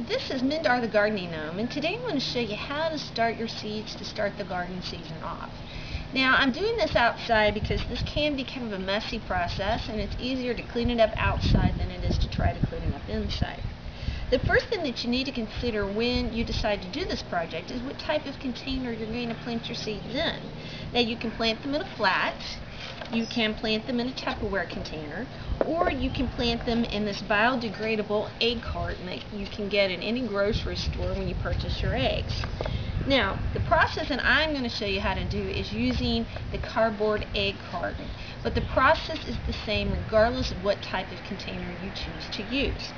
This is Mindar the Gardening Gnome, and today I'm going to show you how to start your seeds to start the garden season off. Now, I'm doing this outside because this can be kind of a messy process, and it's easier to clean it up outside than it is to try to clean it up inside. The first thing that you need to consider when you decide to do this project is what type of container you're going to plant your seeds in. Now, you can plant them in a flat, you can plant them in a Tupperware container, or you can plant them in this biodegradable egg carton that you can get in any grocery store when you purchase your eggs. Now, the process that I'm going to show you how to do is using the cardboard egg carton, but the process is the same regardless of what type of container you choose to use.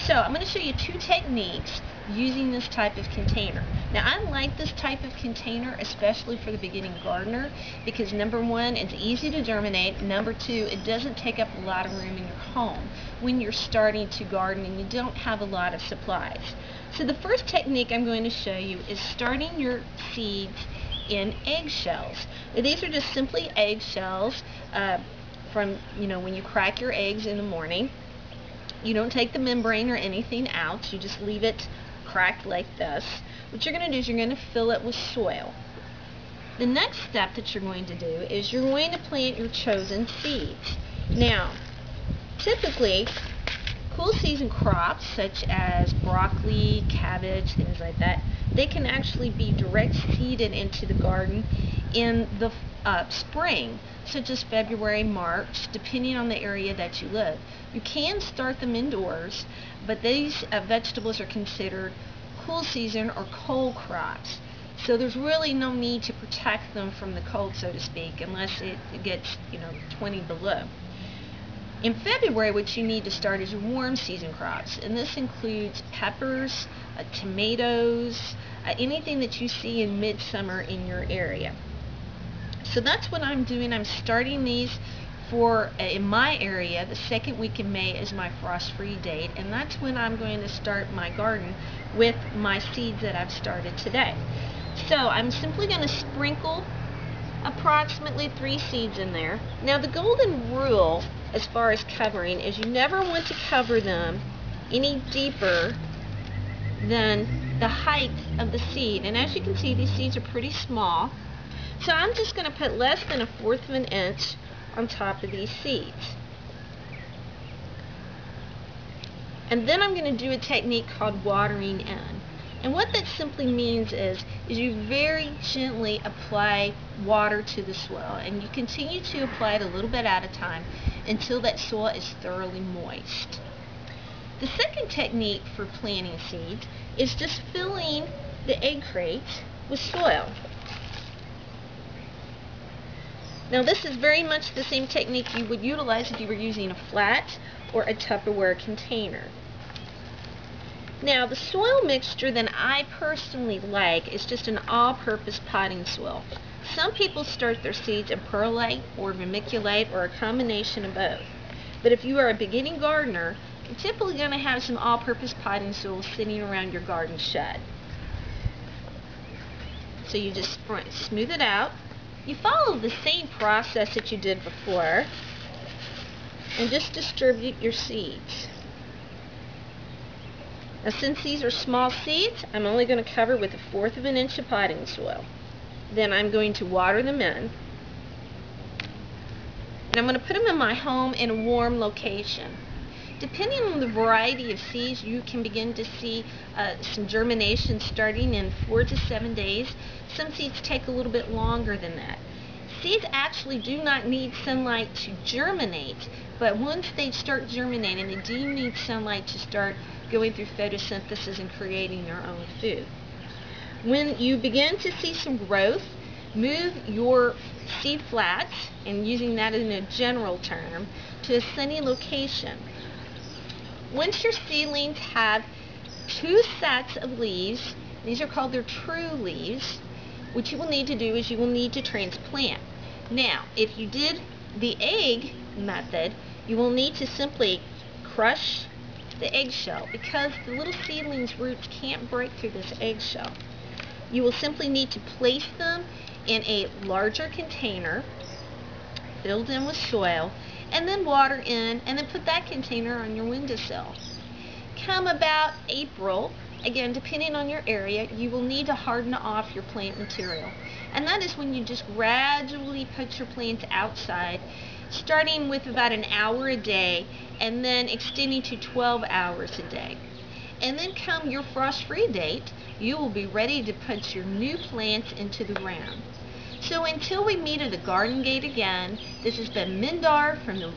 So, I'm going to show you two techniques using this type of container. Now, I like this type of container, especially for the beginning gardener, because number one, it's easy to germinate. Number two, it doesn't take up a lot of room in your home when you're starting to garden and you don't have a lot of supplies. So the first technique I'm going to show you is starting your seeds in eggshells. Now, these are just simply eggshells from, when you crack your eggs in the morning. You don't take the membrane or anything out. You just leave it cracked like this. What you're going to do is you're going to fill it with soil. The next step that you're going to do is you're going to plant your chosen seeds. Now, typically, cool season crops such as broccoli, cabbage, things like that, they can actually be direct seeded into the garden in the spring, such as February, March, depending on the area that you live. You can start them indoors, but these vegetables are considered cool season or cold crops. So there's really no need to protect them from the cold, so to speak, unless it gets 20 below. In February, what you need to start is your warm season crops, and this includes peppers, tomatoes, anything that you see in midsummer in your area. So that's what I'm doing. I'm starting these for, in my area, the second week in May is my frost-free date, and that's when I'm going to start my garden with my seeds that I've started today. So I'm simply going to sprinkle approximately 3 seeds in there. Now, the golden rule as far as covering is you never want to cover them any deeper than the height of the seed. And as you can see, these seeds are pretty small. So I'm just going to put less than 1/4 of an inch on top of these seeds. And then I'm going to do a technique called watering in. And what that simply means is you very gently apply water to the soil, and you continue to apply it a little bit at a time until that soil is thoroughly moist. The second technique for planting seeds is just filling the egg crates with soil. Now, this is very much the same technique you would utilize if you were using a flat or a Tupperware container. Now, the soil mixture that I personally like is just an all-purpose potting soil. Some people start their seeds in perlite or vermiculite or a combination of both. But if you are a beginning gardener, you're typically going to have some all-purpose potting soil sitting around your garden shed. So you just smooth it out. You follow the same process that you did before and just distribute your seeds. Now, since these are small seeds, I'm only going to cover with 1/4 of an inch of potting soil. Then I'm going to water them in. And I'm going to put them in my home in a warm location. Depending on the variety of seeds, you can begin to see some germination starting in 4 to 7 days. Some seeds take a little bit longer than that. Seeds actually do not need sunlight to germinate, but once they start germinating, they do need sunlight to start going through photosynthesis and creating their own food. When you begin to see some growth, move your seed flats, and using that in a general term, to a sunny location. Once your seedlings have 2 sets of leaves, these are called their true leaves, what you will need to do is you will need to transplant. Now, if you did the egg method, you will need to simply crush the eggshell because the little seedlings' roots can't break through this eggshell. You will simply need to place them in a larger container filled in with soil, and then water in, and then put that container on your windowsill. Come about April, again depending on your area, you will need to harden off your plant material. And that is when you just gradually put your plants outside, starting with about an hour a day and then extending to 12 hours a day. And then come your frost-free date, you will be ready to put your new plants into the ground. So until we meet at the garden gate again, this has been Mindar from the